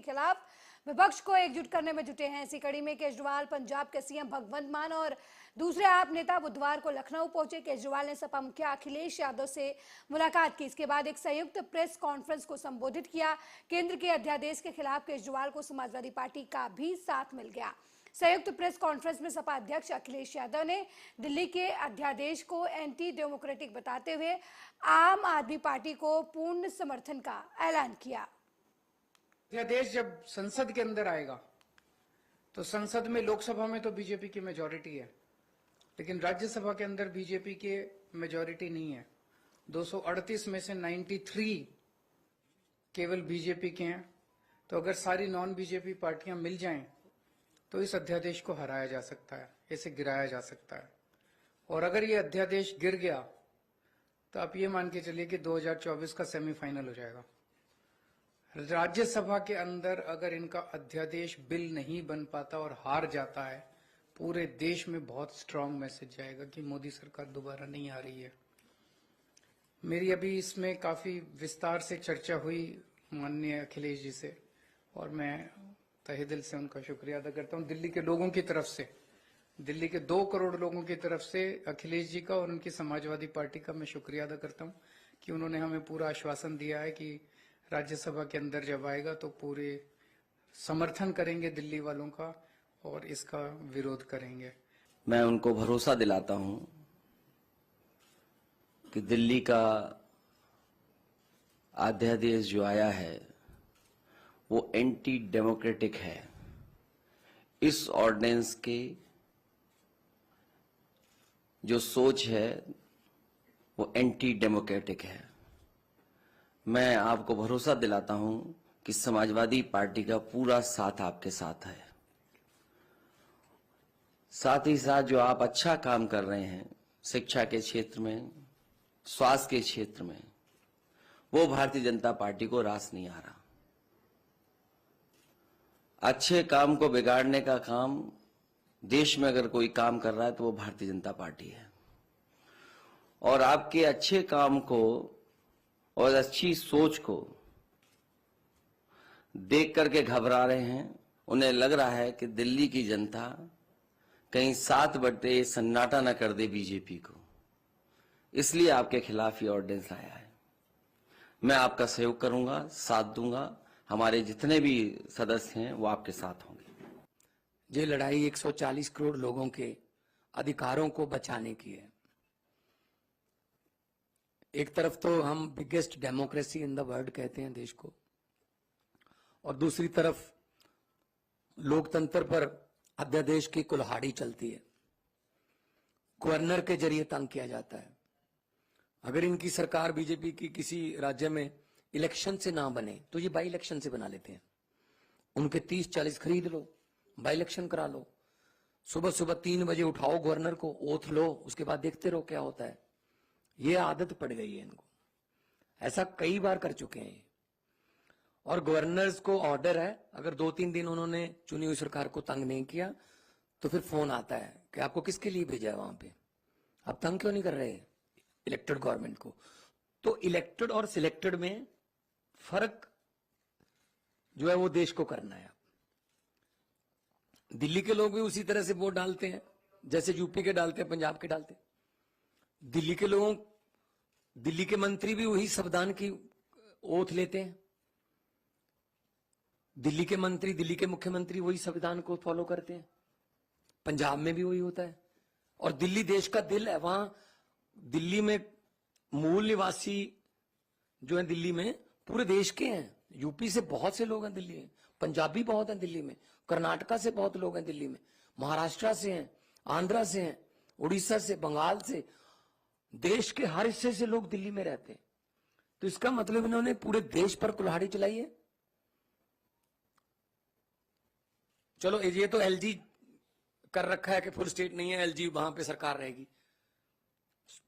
खिलाफ विपक्ष को एकजुट करने में जुटे हैं। इसी कड़ी में केजरीवाल पंजाब के सीएम भगवंत मान और दूसरे आप नेता बुधवार को लखनऊ पहुंचे। केजरीवाल ने सपा मुखिया अखिलेश यादव से मुलाकात की। इसके बाद एक संयुक्त प्रेस कॉन्फ्रेंस को संबोधित किया। केंद्र के अध्यादेश के खिलाफ केजरीवाल को समाजवादी पार्टी का भी साथ मिल गया। संयुक्त प्रेस कॉन्फ्रेंस में सपा अध्यक्ष अखिलेश यादव ने दिल्ली के अध्यादेश को एंटी डेमोक्रेटिक बताते हुए आम आदमी पार्टी को पूर्ण समर्थन का ऐलान किया। अध्यादेश जब संसद के अंदर आएगा तो संसद में, लोकसभा में तो बीजेपी की मेजॉरिटी है, लेकिन राज्यसभा के अंदर बीजेपी के मेजॉरिटी नहीं है। 238 में से 93 केवल बीजेपी के हैं। तो अगर सारी नॉन बीजेपी पार्टियां मिल जाएं तो इस अध्यादेश को हराया जा सकता है, इसे गिराया जा सकता है। और अगर ये अध्यादेश गिर गया तो आप ये मान के चलिए कि 2024 का सेमीफाइनल हो जाएगा। राज्यसभा के अंदर अगर इनका अध्यादेश बिल नहीं बन पाता और हार जाता है, पूरे देश में बहुत स्ट्रांग मैसेज जाएगा कि मोदी सरकार दोबारा नहीं आ रही है। मेरी अभी इसमें काफी विस्तार से चर्चा हुई माननीय अखिलेश जी से, और मैं तहे दिल से उनका शुक्रिया अदा करता हूं। दिल्ली के लोगों की तरफ से, दिल्ली के 2 करोड़ लोगों की तरफ से अखिलेश जी का और उनकी समाजवादी पार्टी का मैं शुक्रिया अदा करता हूं कि उन्होंने हमें पूरा आश्वासन दिया है कि राज्यसभा के अंदर जब आएगा तो पूरे समर्थन करेंगे दिल्ली वालों का और इसका विरोध करेंगे। मैं उनको भरोसा दिलाता हूं कि दिल्ली का अध्यादेश जो आया है वो एंटी डेमोक्रेटिक है। इस ऑर्डिनेंस की जो सोच है वो एंटी डेमोक्रेटिक है। मैं आपको भरोसा दिलाता हूं कि समाजवादी पार्टी का पूरा साथ आपके साथ है। साथ ही साथ जो आप अच्छा काम कर रहे हैं शिक्षा के क्षेत्र में, स्वास्थ्य के क्षेत्र में, वो भारतीय जनता पार्टी को रास नहीं आ रहा। अच्छे काम को बिगाड़ने का काम देश में अगर कोई काम कर रहा है तो वो भारतीय जनता पार्टी है। और आपके अच्छे काम को और अच्छी सोच को देख करके घबरा रहे हैं। उन्हें लग रहा है कि दिल्ली की जनता कहीं 7 बटे सन्नाटा न कर दे बीजेपी को, इसलिए आपके खिलाफ ये ऑर्डिनेंस आया है। मैं आपका सहयोग करूंगा, साथ दूंगा। हमारे जितने भी सदस्य हैं वो आपके साथ होंगे। ये लड़ाई 140 करोड़ लोगों के अधिकारों को बचाने की है। एक तरफ तो हम biggest democracy in the world कहते हैं देश को, और दूसरी तरफ लोकतंत्र पर अध्यादेश की कुल्हाड़ी चलती है। गवर्नर के जरिए तंग किया जाता है। अगर इनकी सरकार बीजेपी की किसी राज्य में इलेक्शन से ना बने तो ये बाई इलेक्शन से बना लेते हैं। उनके 30-40 खरीद लो, बाई इलेक्शन करा लो, सुबह सुबह 3 बजे उठाओ गवर्नर को, ओथ लो, उसके बाद देखते रहो क्या होता है। ये आदत पड़ गई है इनको, ऐसा कई बार कर चुके हैं। और गवर्नर्स को ऑर्डर है, अगर 2-3 दिन उन्होंने चुनी हुई सरकार को तंग नहीं किया तो फिर फोन आता है कि आपको किसके लिए भेजा है वहां पे, आप तंग क्यों नहीं कर रहे इलेक्टेड गवर्नमेंट को। तो इलेक्टेड और सिलेक्टेड में फर्क जो है वो देश को करना है। दिल्ली के लोग भी उसी तरह से वोट डालते हैं जैसे यूपी के डालते हैं, पंजाब के डालते हैं। दिल्ली के लोगों, दिल्ली के मंत्री भी वही संविधान की ओथ लेते हैं। दिल्ली के मंत्री, दिल्ली के मुख्यमंत्री वही संविधान को फॉलो करते हैं। पंजाब में भी वही होता है। और दिल्ली देश का दिल है। वहां दिल्ली में मूल निवासी जो है दिल्ली में पूरे देश के हैं। यूपी से बहुत से लोग हैं दिल्ली में, पंजाबी बहुत हैं दिल्ली में, कर्नाटका से बहुत लोग हैं दिल्ली में, महाराष्ट्र से हैं, आंध्रा से हैं, उड़ीसा से, बंगाल से, देश के हर हिस्से से लोग दिल्ली में रहते हैं। तो इसका मतलब इन्होंने पूरे देश पर कुल्हाड़ी चलाई है। चलो ये तो एलजी कर रखा है कि फुल स्टेट नहीं है, एलजी वहां पे सरकार रहेगी।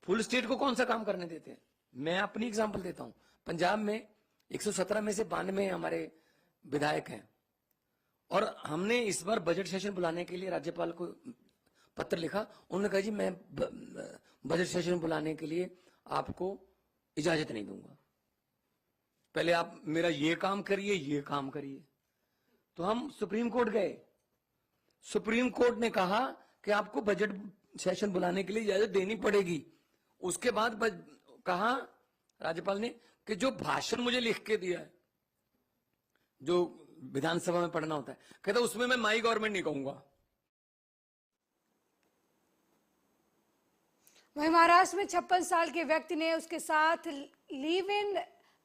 फुल स्टेट को कौन सा काम करने देते हैं। मैं अपनी एग्जांपल देता हूं। पंजाब में 117 में से 92 हमारे विधायक हैं, और हमने इस बार बजट सेशन बुलाने के लिए राज्यपाल को पत्र लिखा। उन्होंने कहा जी मैं बजट सेशन बुलाने के लिए आपको इजाजत नहीं दूंगा, पहले आप मेरा ये काम करिए, ये काम करिए। तो हम सुप्रीम कोर्ट गए। सुप्रीम कोर्ट ने कहा कि आपको बजट सेशन बुलाने के लिए इजाजत देनी पड़ेगी। उसके बाद कहा राज्यपाल ने कि जो भाषण मुझे लिख के दिया है, जो विधानसभा में पढ़ना होता है, कहता उसमें मैं माई गवर्नमेंट नहीं कहूंगा। वहीं महाराष्ट्र में 56 साल के व्यक्ति ने उसके साथ लिव इन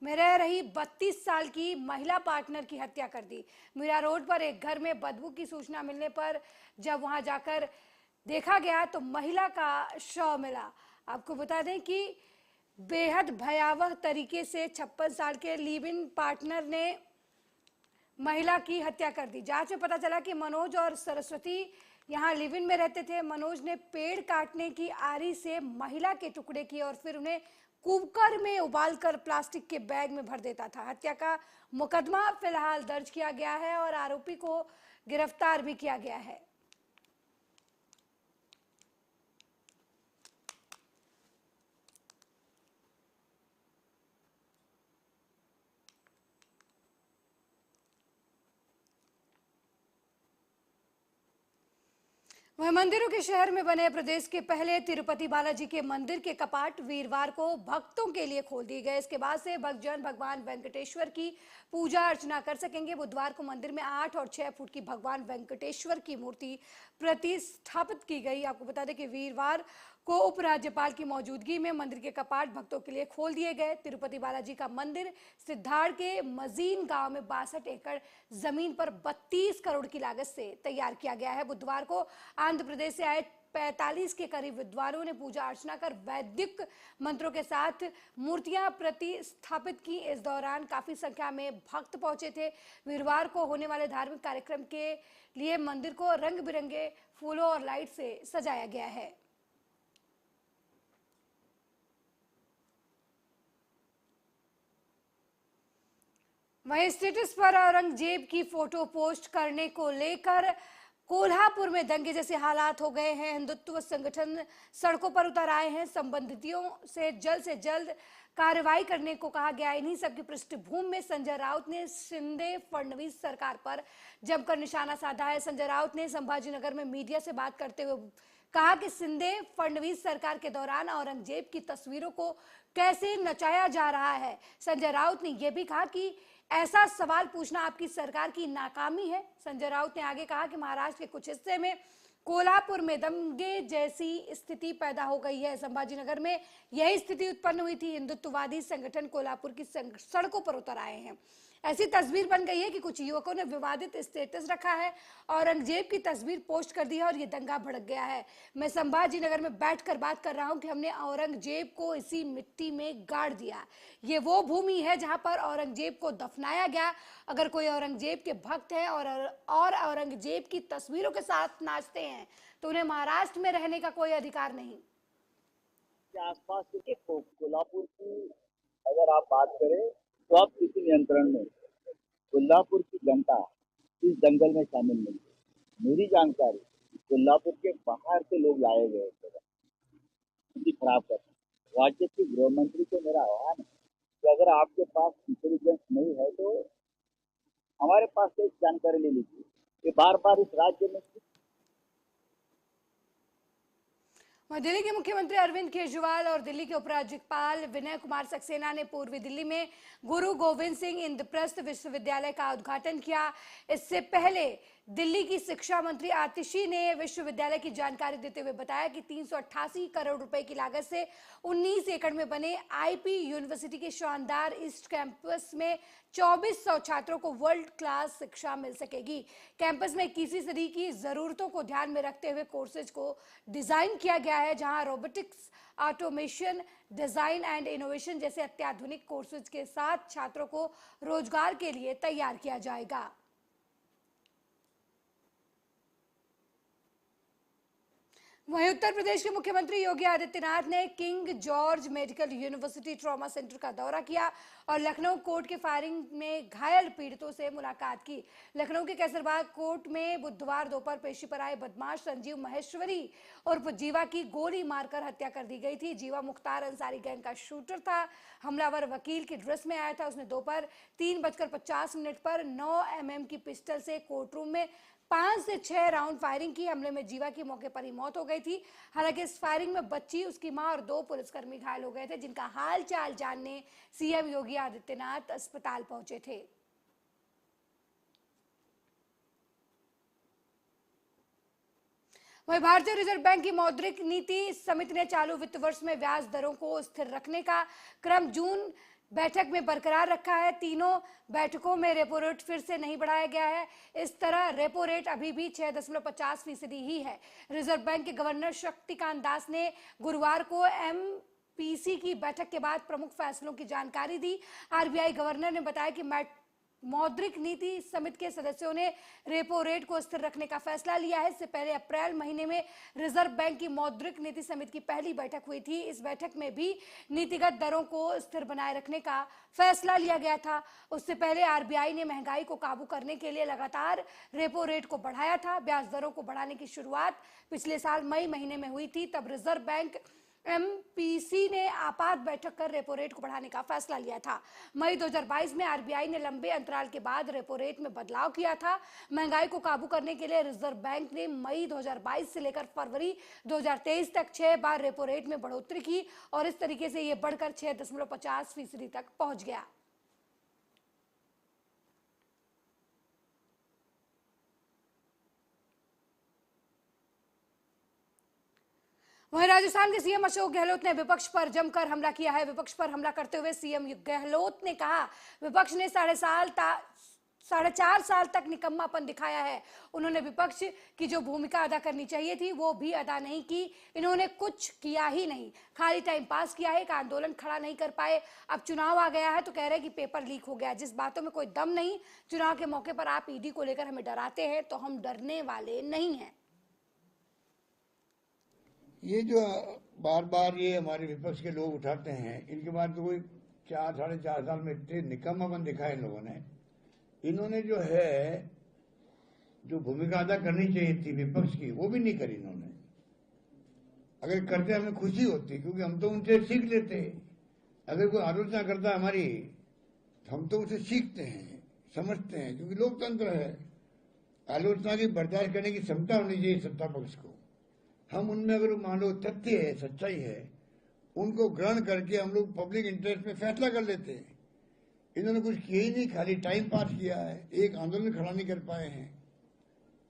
में रह रही 32 साल की महिला पार्टनर की हत्या कर दी। मीरा रोड पर एक घर में बदबू की सूचना मिलने पर जब वहां जाकर देखा गया तो महिला का शव मिला। आपको बता दें कि बेहद भयावह तरीके से 56 साल के लिव इन पार्टनर ने महिला की हत्या कर दी। जांच में पता चला कि मनोज और सरस्वती यहाँ लिव इन में रहते थे। मनोज ने पेड़ काटने की आरी से महिला के टुकड़े किए और फिर उन्हें कुकर में उबालकर प्लास्टिक के बैग में भर देता था। हत्या का मुकदमा फिलहाल दर्ज किया गया है और आरोपी को गिरफ्तार भी किया गया है। वह मंदिरों के शहर में बने प्रदेश के पहले तिरुपति बालाजी के मंदिर के कपाट वीरवार को भक्तों के लिए खोल दिए गए। इसके बाद से भक्तजन भगवान वेंकटेश्वर की पूजा अर्चना कर सकेंगे। बुधवार को मंदिर में 8 और 6 फुट की भगवान वेंकटेश्वर की मूर्ति प्रतिष्ठापित की गई। आपको बता दें कि वीरवार को उपराज्यपाल की मौजूदगी में मंदिर के कपाट भक्तों के लिए खोल दिए गए। तिरुपति बालाजी का मंदिर सिद्धार्थ के मजीन गांव में 62 एकड़ जमीन पर 32 करोड़ की लागत से तैयार किया गया है। बुधवार को आंध्र प्रदेश से आए 45 के करीब विद्वानों ने पूजा अर्चना कर वैदिक मंत्रों के साथ मूर्तियां प्रतिस्थापित की। इस दौरान काफी संख्या में भक्त पहुंचे थे। वीरवार को होने वाले धार्मिक कार्यक्रम के लिए मंदिर को रंग बिरंगे फूलों और लाइट से सजाया गया है। वहीं स्टेटस पर औरंगजेब की फोटो पोस्ट करने को लेकर कोल्हापुर में दंगे जैसे हालात हो गए हैं। हिंदुत्व संगठन सड़कों पर उतर आए हैं। संबंधितों से जल्द कार्रवाई करने को कहा गया। इन्हीं सबकी पृष्ठभूमि में संजय राउत ने शिंदे फडणवीस सरकार पर जमकर निशाना साधा है। संजय राउत ने संभाजीनगर में मीडिया से बात करते हुए कहा कि शिंदे फडणवीस सरकार के दौरान औरंगजेब की तस्वीरों को कैसे नचाया जा रहा है। संजय राउत ने यह भी कहा कि ऐसा सवाल पूछना आपकी सरकार की नाकामी है। संजय राउत ने आगे कहा कि महाराष्ट्र के कुछ हिस्से में कोल्हापुर में दंगे जैसी स्थिति पैदा हो गई है। संभाजीनगर में यही स्थिति उत्पन्न हुई थी। हिंदुत्ववादी संगठन कोल्हापुर की सड़कों पर उतर आए हैं। ऐसी तस्वीर बन गई है कि कुछ युवकों ने विवादित स्टेटस रखा है, औरंगजेब की तस्वीर पोस्ट कर दी है और ये दंगा भड़क गया है। मैं संभाजीनगर में बैठकर बात कर रहा हूं कि हमने औरंगजेब को इसी मिट्टी में गाड़ दिया। ये वो भूमि है जहां पर औरंगजेब को दफनाया गया। अगर कोई औरंगजेब के भक्त है और औरंगजेब की तस्वीरों के साथ नाचते हैं तो उन्हें महाराष्ट्र में रहने का कोई अधिकार नहीं। आसपास के कोल्हापुर की अगर आप बात करें तो आप किसी नियंत्रण में कोल्हापुर की जनता इस दंगल में शामिल नहीं है। मेरी जानकारी कोल्हापुर के बाहर से लोग लाए गए उनकी खराब करना। राज्य के गृह मंत्री को मेरा आह्वान है कि अगर आपके पास इंटेलिजेंस नहीं है तो हमारे पास से जानकारी ले लीजिए कि बार बार इस राज्य में दिल्ली के मुख्यमंत्री अरविंद केजरीवाल और दिल्ली के उपराज्यपाल विनय कुमार सक्सेना ने पूर्वी दिल्ली में गुरु गोविंद सिंह इंद्रप्रस्थ विश्वविद्यालय का उद्घाटन किया। इससे पहले दिल्ली की शिक्षा मंत्री आतिशी ने विश्वविद्यालय की जानकारी देते हुए बताया कि 388 करोड़ रुपए की लागत से 19 एकड़ में बने आईपी यूनिवर्सिटी के शानदार ईस्ट कैंपस में 2400 छात्रों को वर्ल्ड क्लास शिक्षा मिल सकेगी। कैंपस में 21वीं सदी की जरूरतों को ध्यान में रखते हुए कोर्सेज को डिजाइन किया गया है, जहां robotics, automation, design and innovation जैसे अत्याधुनिक कोर्सेज के साथ छात्रों को रोजगार के लिए तैयार किया जाएगा। वहीं उत्तर प्रदेश के मुख्यमंत्री योगी आदित्यनाथ ने king George medical university trauma centre का दौरा किया और लखनऊ कोर्ट के फायरिंग में घायल पीड़ितों से मुलाकात की। लखनऊ के कैसरबाग कोर्ट में बुधवार दोपहर पेशी पर आए बदमाश संजीव महेश्वरी उर्फ जीवा की गोली मारकर हत्या कर दी गई थी। जीवा मुख्तार अंसारी गैंग का शूटर था। हमलावर वकील की ड्रेस में आया था। उसने दोपहर 3:50 पर 9 mm की पिस्टल से कोर्ट रूम में 5 से 6 राउंड फायरिंग की। हमले में जीवा की मौके पर ही मौत हो गई थी। हालांकि इस फायरिंग में बच्ची, उसकी मां और 2 पुलिसकर्मी घायल हो गए थे, जिनका हाल चाल जानने सीएम योगी आदित्यनाथ अस्पताल पहुंचे थे। वहीं भारतीय रिजर्व बैंक की मौद्रिक नीति समिति ने चालू वित्त वर्ष में ब्याज दरों को स्थिर रखने का क्रम जून बैठक में बरकरार रखा है। तीनों बैठकों में रेपो रेट फिर से नहीं बढ़ाया गया है। इस तरह रेपो रेट अभी भी 6.50% ही है। रिजर्व बैंक के गवर्नर शक्तिकांत दास ने गुरुवार को MPC की बैठक के बाद प्रमुख फैसलों की जानकारी दी। RBI गवर्नर ने बताया कि मौद्रिक नीति समिति के सदस्यों ने रेपो रेट को स्थिर रखने का फैसला लिया है। इससे पहले अप्रैल महीने में रिजर्व बैंक की मौद्रिक नीति समिति की पहली बैठक हुई थी। इस बैठक में भी नीतिगत दरों को स्थिर बनाए रखने का फैसला लिया गया था। उससे पहले RBI ने महंगाई को काबू करने के लिए लगातार रेपो रेट को बढ़ाया था। ब्याज दरों को बढ़ाने की शुरुआत पिछले साल मई महीने में हुई थी। तब रिजर्व बैंक MPC ने आपात बैठक कर रेपो रेट को बढ़ाने का फैसला लिया था। मई 2022 में RBI ने लंबे अंतराल के बाद रेपो रेट में बदलाव किया था। महंगाई को काबू करने के लिए रिजर्व बैंक ने मई 2022 से लेकर फरवरी 2023 तक 6 बार रेपो रेट में बढ़ोतरी की और इस तरीके से यह बढ़कर 6.50% तक पहुंच गया। वहीं राजस्थान के सीएम अशोक गहलोत ने विपक्ष पर जमकर हमला किया है। विपक्ष पर हमला करते हुए सीएम गहलोत ने कहा, विपक्ष ने 4.5 साल तक निकम्मापन दिखाया है। उन्होंने विपक्ष की जो भूमिका अदा करनी चाहिए थी वो भी अदा नहीं की। इन्होंने कुछ किया ही नहीं, खाली टाइम पास किया है। एक आंदोलन खड़ा नहीं कर पाए। अब चुनाव आ गया है तो कह रहे हैं कि पेपर लीक हो गया। जिस बातों में कोई दम नहीं। चुनाव के मौके पर आप ईडी को लेकर हमें डराते हैं तो हम डरने वाले नहीं हैं। ये जो बार बार ये हमारे विपक्ष के लोग उठाते हैं, इनके बाद तो कोई 4-4.5 साल में इतने निकम्मापन दिखाया इन लोगों ने। इन्होंने जो है जो भूमिका अदा करनी चाहिए थी विपक्ष की वो भी नहीं करी इन्होंने। अगर करते हमें खुशी होती, क्योंकि हम तो उनसे सीख लेते। अगर कोई आलोचना करता है हमारी, हम तो उसे सीखते हैं, समझते हैं, क्योंकि लोकतंत्र है। आलोचना की बर्दाश्त करने की क्षमता होनी चाहिए सत्ता पक्ष को। हम उनमें अगर मान लो तथ्य है, सच्चाई है, उनको ग्रहण करके हम लोग पब्लिक इंटरेस्ट में फैसला कर लेते हैं। इन्होंने कुछ किया ही नहीं, खाली टाइम पास किया है। एक आंदोलन खड़ा नहीं कर पाए हैं।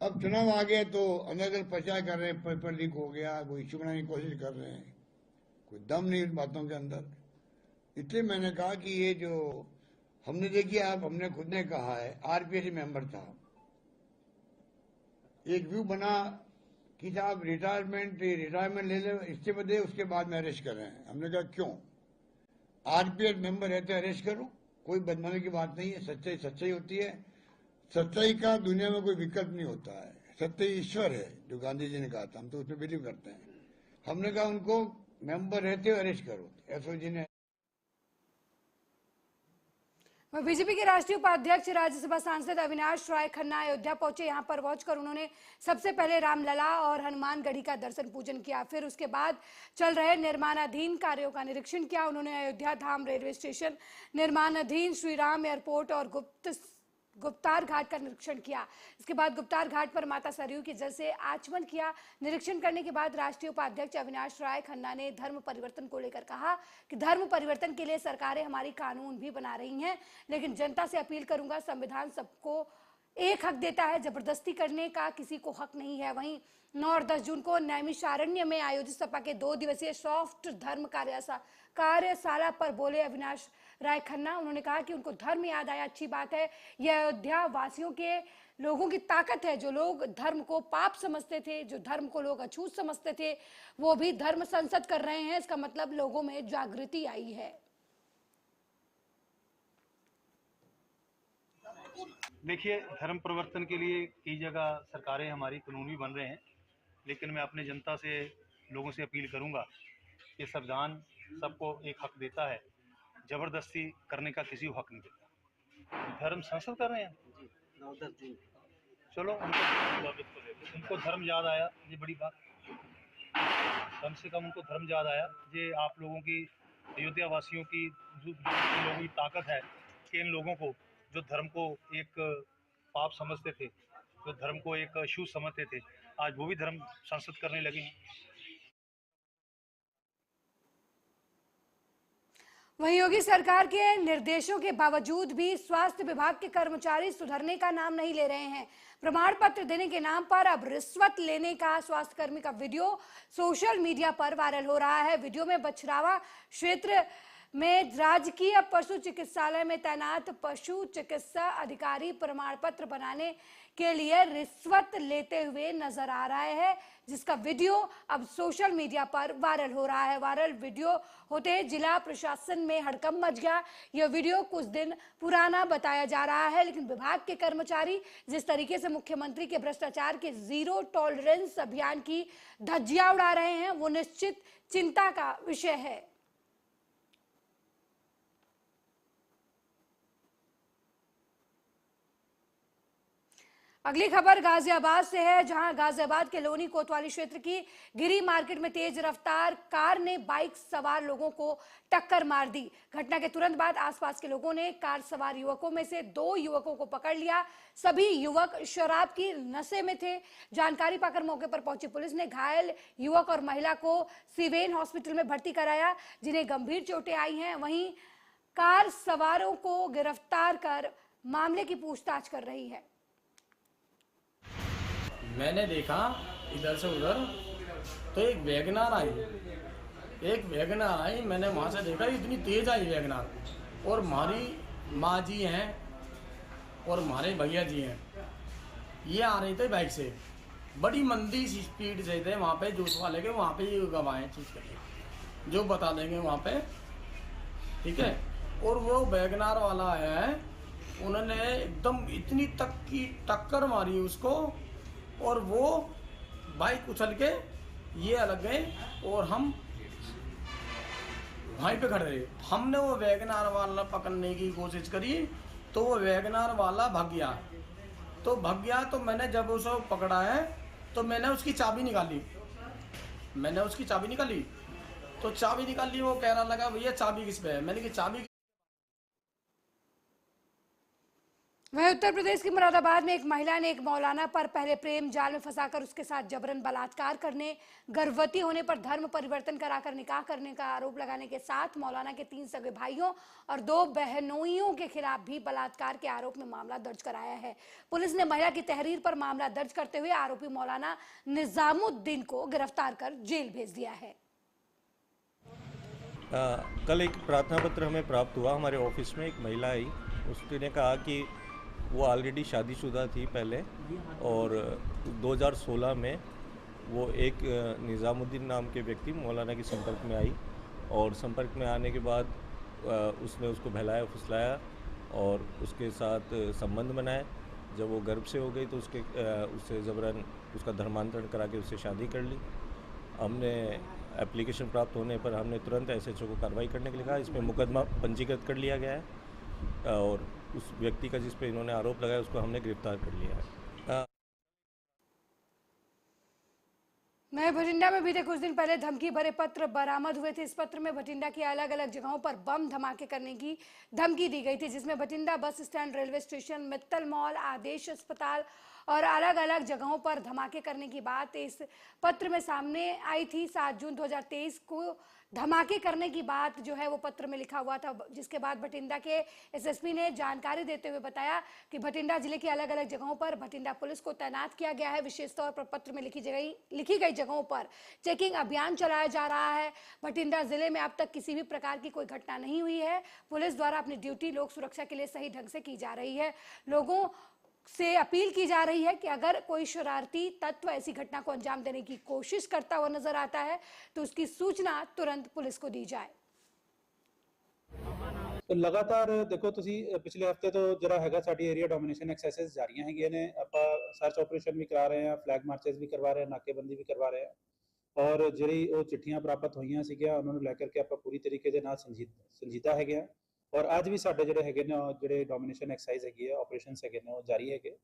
अब चुनाव आ गया तो अंदर प्रचार कर रहे हैं, पेपर लीक हो गया, वो इश्यू बनाने की कोशिश कर रहे हैं। कोई दम नहीं उन बातों के अंदर। इसलिए मैंने कहा कि ये जो हमने देखिए, आप हमने खुद ने कहा है, RPSC मेंबर था, एक व्यू बना कि साहब रिटायरमेंट ले ले, इस्तीफा दे, उसके बाद में अरेस्ट कर रहे हैं। हमने कहा क्यों? RPS मेंबर रहते अरेस्ट करो, कोई बदमाशी की बात नहीं है। सच्चाई सच्चाई होती है। सच्चाई का दुनिया में कोई विकल्प नहीं होता है। सत्य ईश्वर है, जो गांधी जी ने कहा था, हम तो उसमें बिलीव करते हैं। हमने कहा उनको मेंबर रहते अरेस्ट करो। SOG ने बीजेपी के राष्ट्रीय उपाध्यक्ष राज्यसभा सांसद अविनाश राय खन्ना अयोध्या पहुंचे। यहां पर पहुंचकर उन्होंने सबसे पहले रामलला और हनुमानगढ़ी का दर्शन पूजन किया। फिर उसके बाद चल रहे निर्माणाधीन कार्यों का निरीक्षण किया। उन्होंने अयोध्या धाम रेलवे स्टेशन, निर्माणाधीन श्री राम एयरपोर्ट और गुप्तार घाट का निरीक्षण किया। इसके बाद गुप्तार घाट पर माता सरयू के जल से आचमन किया। निरीक्षण करने के बाद राष्ट्रीय उपाध्यक्ष अविनाश राय खन्ना ने धर्म परिवर्तन को लेकर कहा कि धर्म परिवर्तन के लिए सरकारें हमारी कानून भी बना रही हैं, लेकिन जनता से अपील करूंगा, संविधान सबको एक हक देता है, जबरदस्ती करने का किसी को हक नहीं है। वहीं 9 और 10 जून को नैमिषारण्य में आयोजित सपा के 2 दिवसीय सॉफ्ट धर्म कार्यशाला पर बोले अविनाश राय खन्ना। उन्होंने कहा कि उनको धर्म याद आया, अच्छी बात है। यह अयोध्या वासियों के लोगों की ताकत है। जो लोग धर्म को पाप समझते थे, जो धर्म को लोग अछूत समझते थे, वो भी धर्म संसद कर रहे हैं। इसका मतलब लोगों में जागृति आई है। देखिए, धर्म परिवर्तन के लिए कई जगह सरकारें हमारी कानून भी बन रहे हैं, लेकिन मैं अपने जनता से, लोगों से अपील करूंगा कि संविधान सबको एक हक देता है। जबरदस्ती करने का किसी को हक नहीं देता। धर्म संसद कर रहे हैं, चलो उनको धर्म याद आया, ये बड़ी बात। कम से कम उनको धर्म याद आया। ये आप लोगों की, अयोध्या वासियों की, जो लोगों की ताकत है कि इन लोगों को, जो धर्म को एक पाप समझते थे, जो धर्म को एक अशुभ समझते थे, आज वो भी धर्म संसद करने लगे। वहीं योगी सरकार के निर्देशों के बावजूद भी स्वास्थ्य विभाग के कर्मचारी सुधरने का नाम नहीं ले रहे हैं। प्रमाण पत्र देने के नाम पर अब रिश्वत लेने का स्वास्थ्यकर्मी का वीडियो सोशल मीडिया पर वायरल हो रहा है। वीडियो में बछरावा क्षेत्र में राजकीय पशु चिकित्सालय में तैनात पशु चिकित्सा अधिकारी प्रमाण पत्र बनाने के लिए रिश्वत लेते हुए नजर आ रहे हैं, जिसका वीडियो अब सोशल मीडिया पर वायरल हो रहा है। वायरल वीडियो होते ही जिला प्रशासन में हड़कंप मच गया। यह वीडियो कुछ दिन पुराना बताया जा रहा है, लेकिन विभाग के कर्मचारी जिस तरीके से मुख्यमंत्री के भ्रष्टाचार के जीरो टॉलरेंस अभियान की धज्जियां उड़ा रहे हैं, वो निश्चित चिंता का विषय है। अगली खबर गाजियाबाद से है, जहां गाजियाबाद के लोनी कोतवाली क्षेत्र की गिरी मार्केट में तेज रफ्तार कार ने बाइक सवार लोगों को टक्कर मार दी। घटना के तुरंत बाद आसपास के लोगों ने कार सवार युवकों में से 2 युवकों को पकड़ लिया। सभी युवक शराब की नशे में थे। जानकारी पाकर मौके पर पहुंची पुलिस ने घायल युवक और महिला को सिवेन हॉस्पिटल में भर्ती कराया, जिन्हें गंभीर चोटें आई हैं। वहीं कार सवारों को गिरफ्तार कर मामले की पूछताछ कर रही है। मैंने देखा इधर से उधर तो एक वैगनार आई, मैंने वहाँ से देखा इतनी तेज आई वैगनार, और हमारी माँ जी हैं और हमारे भैया जी हैं, ये आ रहे थे बाइक से, बड़ी मंदी स्पीड से थे। वहाँ पे जूस वाले के वहाँ पे ये गवाएं चीज़ करिए, जो बता देंगे वहाँ पे, ठीक है। और वो वैगनार वाला आया है, उन्होंने एकदम इतनी तक की टक्कर मारी उसको, और वो बाइक उछल के ये अलग गए और हम वहीं पे खड़े रहे। हमने वो वैगनार वाला पकड़ने की कोशिश करी तो वो वैगनार वाला भाग गया। तो मैंने जब उसे पकड़ा है तो मैंने उसकी चाबी निकाली, तो चाबी निकाली, वो कहना लगा भैया चाबी किस पे है। मैंने कहा चाबी। वहीं उत्तर प्रदेश के मुरादाबाद में एक महिला ने एक मौलाना पर पहले प्रेम जाल में फंसाकर उसके साथ जबरन बलात्कार करने, गर्भवती होने पर धर्म परिवर्तन कराकर निकाह करने का आरोप लगाने के साथ मौलाना के 3 सगे भाइयों और 2 बहनोइयों के खिलाफ भी बलात्कार के आरोप में मामला दर्ज कराया है। पुलिस ने महिला की तहरीर पर मामला दर्ज करते हुए आरोपी मौलाना निजामुद्दीन को गिरफ्तार कर जेल भेज दिया है। कल एक प्रार्थना पत्र हमें प्राप्त हुआ। हमारे ऑफिस में एक महिला आई, उसने कहा कि वो ऑलरेडी शादीशुदा थी पहले, और 2016 में वो एक निज़ामुद्दीन नाम के व्यक्ति मौलाना के संपर्क में आई, और संपर्क में आने के बाद उसने उसको बहलाया फुसलाया और उसके साथ संबंध बनाए। जब वो गर्भ से हो गई तो उससे ज़बरन उसका धर्मांतरण करा के उससे शादी कर ली। हमने एप्लीकेशन प्राप्त होने पर हमने तुरंत एसएचओ को कार्रवाई करने के लिए कहा। इसमें मुकदमा पंजीकृत कर लिया गया है और उस व्यक्ति का जिस पे इन्होंने आरोप लगाया उसको हमने गिरफ्तार कर लिया है। नए भटिंडा में बीते कुछ दिन पहले धमकी भरे पत्र बरामद हुए थे। इस पत्र में भटिंडा की अलग अलग जगहों पर बम धमाके करने की धमकी दी गई थी, जिसमें Bathinda bus stand, railway station, Mittal mall, Adesh अस्पताल और अलग अलग जगहों पर धमाके करने की बात इस पत्र में सामने आई थी। 7 जून 2023 को धमाके करने की बात जो है वो पत्र में लिखा हुआ था, जिसके बाद भटिंडा के एसएसपी ने जानकारी देते हुए बताया कि भटिंडा जिले की अलग अलग जगहों पर भटिंडा पुलिस को तैनात किया गया है। विशेष तौर पर पत्र में लिखी गई जगहों पर चेकिंग अभियान चलाया जा रहा है। भटिंडा जिले में अब तक किसी भी प्रकार की कोई घटना नहीं हुई है। पुलिस द्वारा अपनी ड्यूटी लोक सुरक्षा के लिए सही ढंग से की जा रही है। लोगों से अपील की जा रही है कि अगर कोई शरारती तत्व ऐसी घटना को अंजाम देने की कोशिश करता हुआ नजर आता है तो उसकी सूचना तुरंत पुलिस को दी जाए। लगातार देखो ਤੁਸੀਂ ਪਿਛਲੇ ਹਫਤੇ ਤੋਂ ਜਿਹੜਾ ਹੈਗਾ ਸਾਡੀ ਏਰੀਆ ਡੋਮੀਨੇਸ਼ਨ ਐਕਸਰਸਾਈਜ਼ ਜਾਰੀਆਂ ਹੈਗੀਆਂ ਨੇ। ਆਪਾਂ ਸਰਚ ਆਪਰੇਸ਼ਨ ਵੀ ਕਰਾ ਰਹੇ ਹਾਂ, ਫਲੈਗ ਮਾਰਚਸ ਵੀ ਕਰਵਾ ਰਹੇ ਹਾਂ, ਨਾਕੇਬੰਦੀ ਵੀ ਕਰਵਾ ਰਹੇ ਹਾਂ। ਔਰ ਜਿਹੜੀ ਉਹ ਚਿੱਠੀਆਂ ਪ੍ਰਾਪਤ ਹੋਈਆਂ ਸੀਗੀਆਂ ਉਹਨਾਂ ਨੂੰ ਲੈ ਕਰਕੇ ਆਪਾਂ ਪੂਰੀ ਤਰੀਕੇ ਦੇ ਨਾਲ ਸੰਜੀਦਾ ਹੈਗੇ ਆ ਔਰ ਅੱਜ ਵੀ ਸਾਡੇ ਜਿਹੜੇ ਹੈਗੇ ਨੇ ਜਿਹੜੇ ਡੋਮੀਨੇਸ਼ਨ ਐਕਸਰਸਾਈਜ਼ ਹੈਗੀ ਆ ਆਪਰੇਸ਼ਨਸ ਹੈਗੇ ਨੇ ਉਹ ਜਾਰੀ ਹੈਗੇ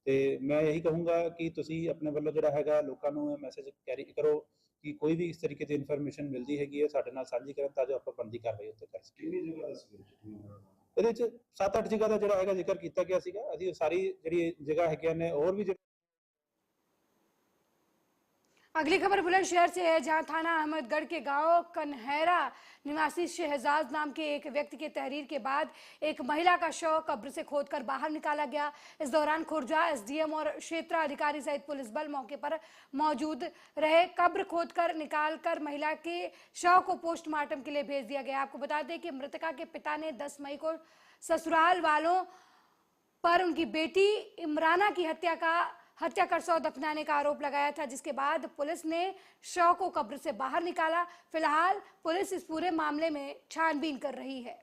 ਤੇ ਮੈਂ ਇਹੀ ਕਹੂੰਗਾ ਕਿ ਤੁਸੀਂ ਆਪਣੇ ਵੱਲੋਂ ਜਿਹੜਾ ਹੈਗਾ ਲੋਕਾਂ ਨੂੰ ਇਹ ਮੈਸੇਜ ਕੈਰੀ ਕਰੋ ਕਿ ਕੋਈ ਵੀ ਇਸ ਤਰੀਕੇ ਦੀ ਇਨਫੋਰਮੇਸ਼ਨ ਮਿਲਦੀ ਹੈਗੀ ਹੈ ਸਾਡੇ ਨਾਲ ਸਾਂਝੀ ਕਰਨ ਤਾਂ ਜੋ ਆਪਾਂ ਬਣਦੀ ਕਾਰਵਾਈ ਉੱਤੇ ਕਰ ਸਕੀਏ। ਇਹਦੇ ਵਿੱਚ 7-8 ਜਗ੍ਹਾ ਦਾ ਜਿਹੜਾ ਹੈਗਾ ਜ਼ਿਕਰ ਕੀਤਾ ਗਿਆ ਸੀਗਾ ਅਸੀਂ ਸਾਰੀ ਜਿਹੜੀ ਜਗ੍ਹਾ ਹੈਗੀਆਂ ਨੇ ਹੋਰ ਵੀ अगली खबर बुलंदशहर से है, जहां थाना अहमदगढ़ के गांव कन्हैरा निवासी शहजाद नाम के एक व्यक्ति के तहरीर के बाद एक महिला का शव कब्र से खोदकर बाहर निकाला गया। इस दौरान खुर्जा एसडीएम और क्षेत्राधिकारी सहित पुलिस बल मौके पर मौजूद रहे। कब्र खोदकर निकालकर महिला के शव को पोस्टमार्टम के लिए भेज दिया गया। आपको बता दें कि मृतका के पिता ने 10 मई को ससुराल वालों पर उनकी बेटी इमराना की हत्या कर शव दफनाने का आरोप लगाया था, जिसके बाद पुलिस ने शव को कब्र से बाहर निकाला। फिलहाल पुलिस इस पूरे मामले में छानबीन कर रही है।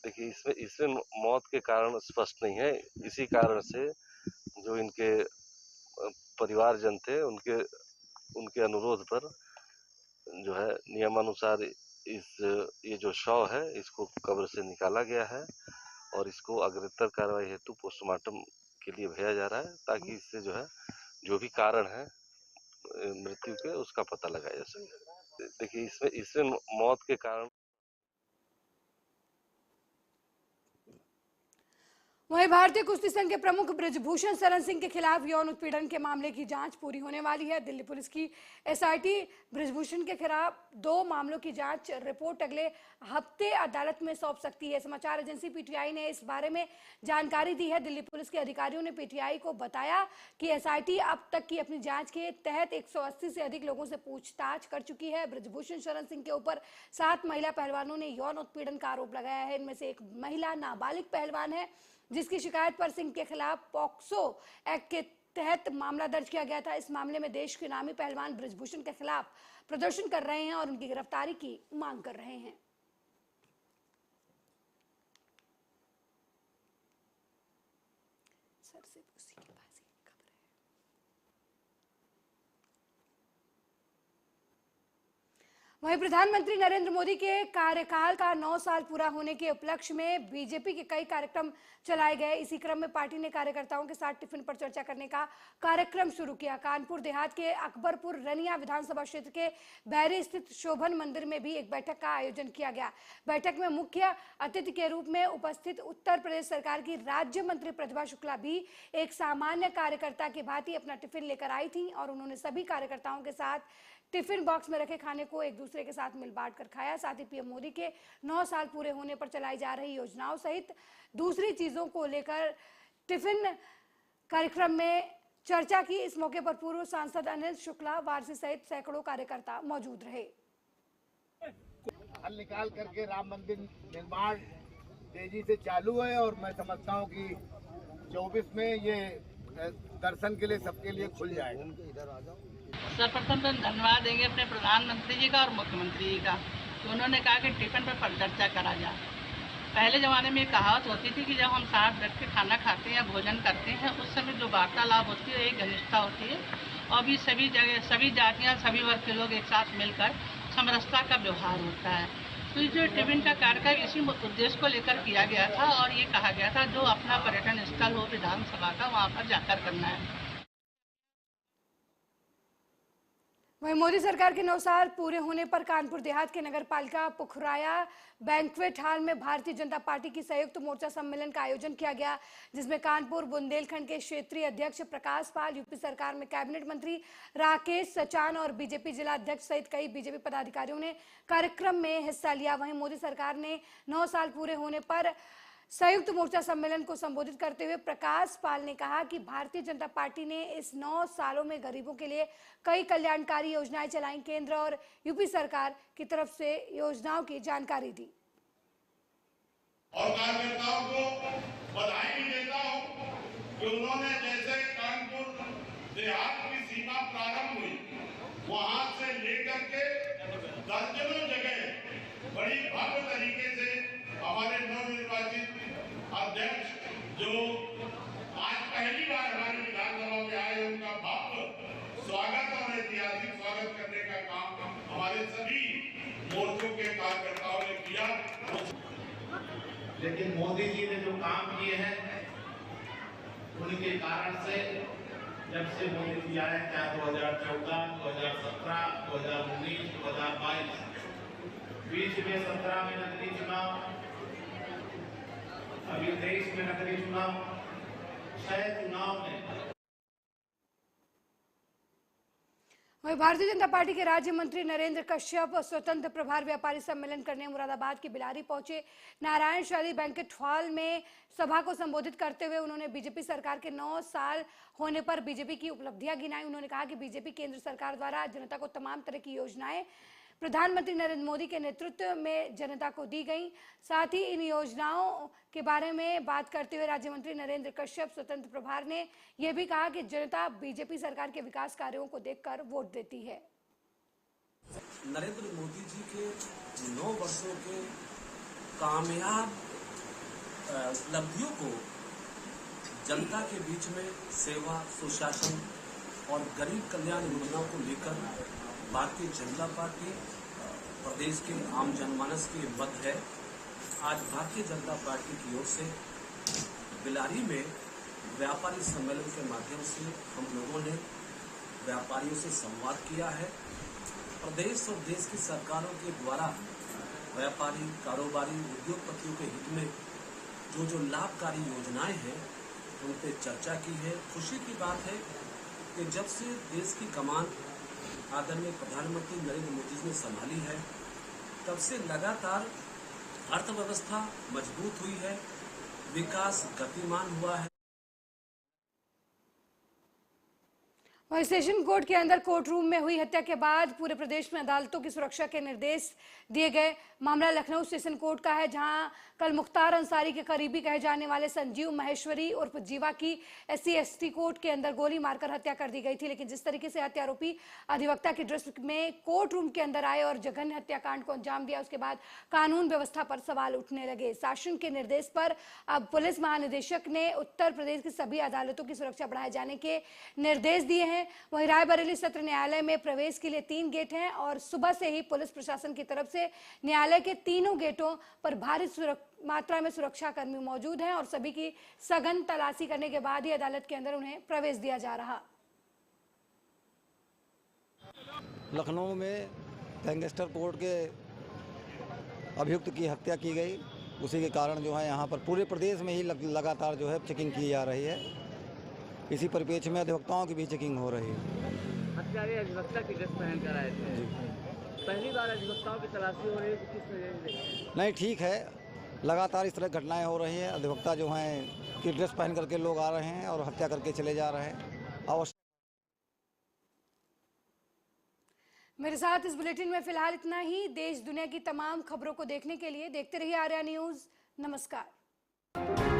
देखिए इसमें मौत के कारण स्पष्ट नहीं है। इसी कारण से जो इनके परिवारजन थे उनके अनुरोध पर जो है नियमानुसार ये जो शव है इसको कब्र से निकाला गया है और इसको अग्रेतर कार्रवाई हेतु पोस्टमार्टम के लिए भेजा जा रहा है ताकि इससे जो है जो भी कारण है मृत्यु के उसका पता लगाया जा सके। देखिए इसमें मौत के कारण वहीं भारतीय कुश्ती संघ के प्रमुख ब्रजभूषण शरण सिंह के खिलाफ यौन उत्पीड़न के मामले की जांच पूरी होने वाली है। दिल्ली पुलिस की एसआईटी ब्रजभूषण के खिलाफ 2 मामलों की जांच रिपोर्ट अगले हफ्ते अदालत में सौंप सकती है। समाचार एजेंसी पीटीआई ने इस बारे में जानकारी दी है। दिल्ली पुलिस के अधिकारियों ने पीटीआई को बताया कि एसआईटी अब तक की अपनी जांच के तहत 180 से अधिक लोगों से पूछताछ कर चुकी है। ब्रजभूषण शरण सिंह के ऊपर 7 महिला पहलवानों ने यौन उत्पीड़न का आरोप लगाया है। इनमें से एक महिला नाबालिग पहलवान है जिसकी शिकायत पर सिंह के खिलाफ पॉक्सो एक्ट के तहत मामला दर्ज किया गया था। इस मामले में देश के नामी पहलवान ब्रजभूषण के खिलाफ प्रदर्शन कर रहे हैं और उनकी गिरफ्तारी की मांग कर रहे हैं। सर से उसी के पास ही खबर है। वहीं प्रधानमंत्री नरेंद्र मोदी के कार्यकाल का 9 साल पूरा होने के उपलक्ष्य में बीजेपी के कई कार्यक्रम चलाए गए। इसी क्रम में पार्टी ने कार्यकर्ताओं के साथ टिफिन पर चर्चा करने का कार्यक्रम शुरू किया। कानपुर देहात के अकबरपुर रनिया विधानसभा क्षेत्र के बहरी स्थित शोभन मंदिर में भी एक बैठक का आयोजन किया गया। बैठक में मुख्य अतिथि के रूप में उपस्थित उत्तर प्रदेश सरकार की राज्य मंत्री प्रतिभा शुक्ला भी एक सामान्य कार्यकर्ता की भांति अपना टिफिन लेकर आई थी और उन्होंने सभी कार्यकर्ताओं के साथ टिफिन बॉक्स में रखे खाने को एक दूसरे के साथ मिल बांट कर खाया। साथ ही पीएम मोदी के 9 साल पूरे होने पर चलाई जा रही योजनाओं सहित दूसरी चीजों को लेकर टिफिन कार्यक्रम में चर्चा की। इस मौके पर पूर्व सांसद अनिल शुक्ला, वारसी सहित सैकड़ों कार्यकर्ता मौजूद रहे। हल निकाल करके राम मंदिर निर्माण तेजी से चालू है और मैं समझता हूँ कि 24 में ये दर्शन के लिए सबके लिए खुल जाएगा। सर्वप्रथम तो धन्यवाद देंगे अपने प्रधानमंत्री जी का और मुख्यमंत्री जी का, तो उन्होंने कहा कि टिफिन पर परिचर्चा करा जाए। पहले ज़माने में कहावत होती थी कि जब हम साथ बैठ के खाना खाते हैं या भोजन करते हैं उस समय जो वार्तालाप होती है एक घनिष्ठता होती है और भी सभी जगह सभी जातियाँ सभी वर्ग के लोग एक साथ मिलकर समरसता का व्यवहार होता है। तो जो टिफिन का कार्यक्रम इसी उद्देश्य को लेकर किया गया था और ये कहा गया था जो अपना पर्यटन स्थल हो विधानसभा का वहाँ पर जाकर करना है। वहीं मोदी सरकार के 9 साल पूरे होने पर कानपुर देहात के नगर पालिका पुखराया बैंक्वेट हॉल में भारतीय जनता पार्टी की संयुक्त मोर्चा सम्मेलन का आयोजन किया गया, जिसमें कानपुर बुंदेलखंड के क्षेत्रीय अध्यक्ष प्रकाश पाल, यूपी सरकार में कैबिनेट मंत्री राकेश सचान और बीजेपी जिला अध्यक्ष सहित कई बीजेपी पदाधिकारियों ने कार्यक्रम में हिस्सा लिया। वहीं मोदी सरकार ने 9 साल पूरे होने पर संयुक्त मोर्चा सम्मेलन को संबोधित करते हुए प्रकाश पाल ने कहा कि भारतीय जनता पार्टी ने इस 9 सालों में गरीबों के लिए कई कल्याणकारी योजनाएं चलाई। केंद्र और यूपी सरकार की तरफ से योजनाओं की जानकारी दी। और कार्यकर्ताओं को बधाई भी देता हूं कि उन्होंने जैसे कानपुर देहात की सीमा प्रारंभ हुई वहां से लेकर के दर्जनों जगह बड़ी भव्य तरीके से हमारे नवनिर्वाचित अध्यक्ष जो आज पहली बार हमारी विधानसभा में आए उनका भव्य स्वागत और भी मोर्चों के कार्यकर्ताओं ने किया। लेकिन मोदी जी ने जो काम किए हैं उनके कारण से जब से मोदी जी आए, क्या 2014, 2017, 2019, 2022, बीच में 17 में नकली चुनाव, अभी 23 में नकली चुनाव, 6 चुनाव में। वहीं भारतीय जनता पार्टी के राज्य मंत्री नरेंद्र कश्यप स्वतंत्र प्रभार व्यापारी सम्मेलन करने मुरादाबाद के बिलारी पहुंचे। नारायण शैली बैंकेट हॉल में सभा को संबोधित करते हुए उन्होंने बीजेपी सरकार के 9 साल होने पर बीजेपी की उपलब्धियां गिनाई। उन्होंने कहा कि बीजेपी केंद्र सरकार द्वारा जनता को तमाम तरह की योजनाएं प्रधानमंत्री नरेंद्र मोदी के नेतृत्व में जनता को दी गई। साथ ही इन योजनाओं के बारे में बात करते हुए राज्य मंत्री नरेंद्र कश्यप स्वतंत्र प्रभार ने यह भी कहा कि जनता बीजेपी सरकार के विकास कार्यों को देखकर वोट देती है। नरेंद्र मोदी जी के 9 वर्षों के कामयाब उपलब्धियों को जनता के बीच में सेवा, सुशासन और गरीब कल्याण योजनाओं को लेकर भारतीय जनता पार्टी प्रदेश के आम जनमानस के बद्ध है। आज भारतीय जनता पार्टी की ओर से बिलारी में व्यापारी सम्मेलन के माध्यम से हम लोगों ने व्यापारियों से संवाद किया है। प्रदेश और देश की सरकारों के द्वारा व्यापारी, कारोबारी, उद्योगपतियों के हित में जो लाभकारी योजनाएं हैं उन पर चर्चा की है। खुशी की बात है कि जब से देश की कमान आदरणीय प्रधानमंत्री नरेंद्र मोदी जी ने संभाली है, तब से लगातार अर्थव्यवस्था मजबूत हुई है, विकास गतिमान हुआ है। वहीं सेशन कोर्ट के अंदर कोर्ट रूम में हुई हत्या के बाद पूरे प्रदेश में अदालतों की सुरक्षा के निर्देश दिए गए। मामला लखनऊ सेशन कोर्ट का है, जहां कल मुख्तार अंसारी के करीबी कहे जाने वाले संजीव महेश्वरी उर्फ जीवा की SC/ST कोर्ट के अंदर गोली मारकर हत्या कर दी गई थी। लेकिन जिस तरीके से हत्या आरोपी अधिवक्ता की ड्रेस में कोर्ट रूम के अंदर आए और जघन्य हत्याकांड को अंजाम दिया, उसके बाद कानून व्यवस्था पर सवाल उठने लगे। शासन के निर्देश पर अब पुलिस महानिदेशक ने उत्तर प्रदेश की सभी अदालतों की सुरक्षा बढ़ाए जाने के निर्देश दिए हैं। वहीं रायबरेली सत्र न्यायालय में प्रवेश के लिए 3 गेट हैं और सुबह से ही पुलिस प्रशासन की तरफ से न्यायालय के तीनों गेटों पर भारी मात्रा में सुरक्षा कर्मी मौजूद हैं और सभी की सघन तलाशी करने के बाद ही अदालत के अंदर उन्हें प्रवेश दिया जा रहा। लखनऊ में गैंगस्टर कोर्ट के अभियुक्त की हत्या की गई, उसी के कारण जो है यहाँ पर पूरे प्रदेश में ही लगातार जो है चेकिंग की जा रही है। इसी परिप्रेक्ष्य में अधिवक्ताओं की भी चेकिंग हो रही है। हत्यारे अधिवक्ता की ड्रेस पहन कर आए थे। पहली बार अधिवक्ताओं की तलाशी हो रही है, किस तरह? नहीं, ठीक है, लगातार इस तरह घटनाएं हो रही हैं। अधिवक्ता जो हैं कि ड्रेस पहन करके लोग आ रहे हैं और हत्या करके चले जा रहे हैं। मेरे साथ इस बुलेटिन में फिलहाल इतना ही। देश दुनिया की तमाम खबरों को देखने के लिए देखते रहिए आर्या न्यूज़। नमस्कार।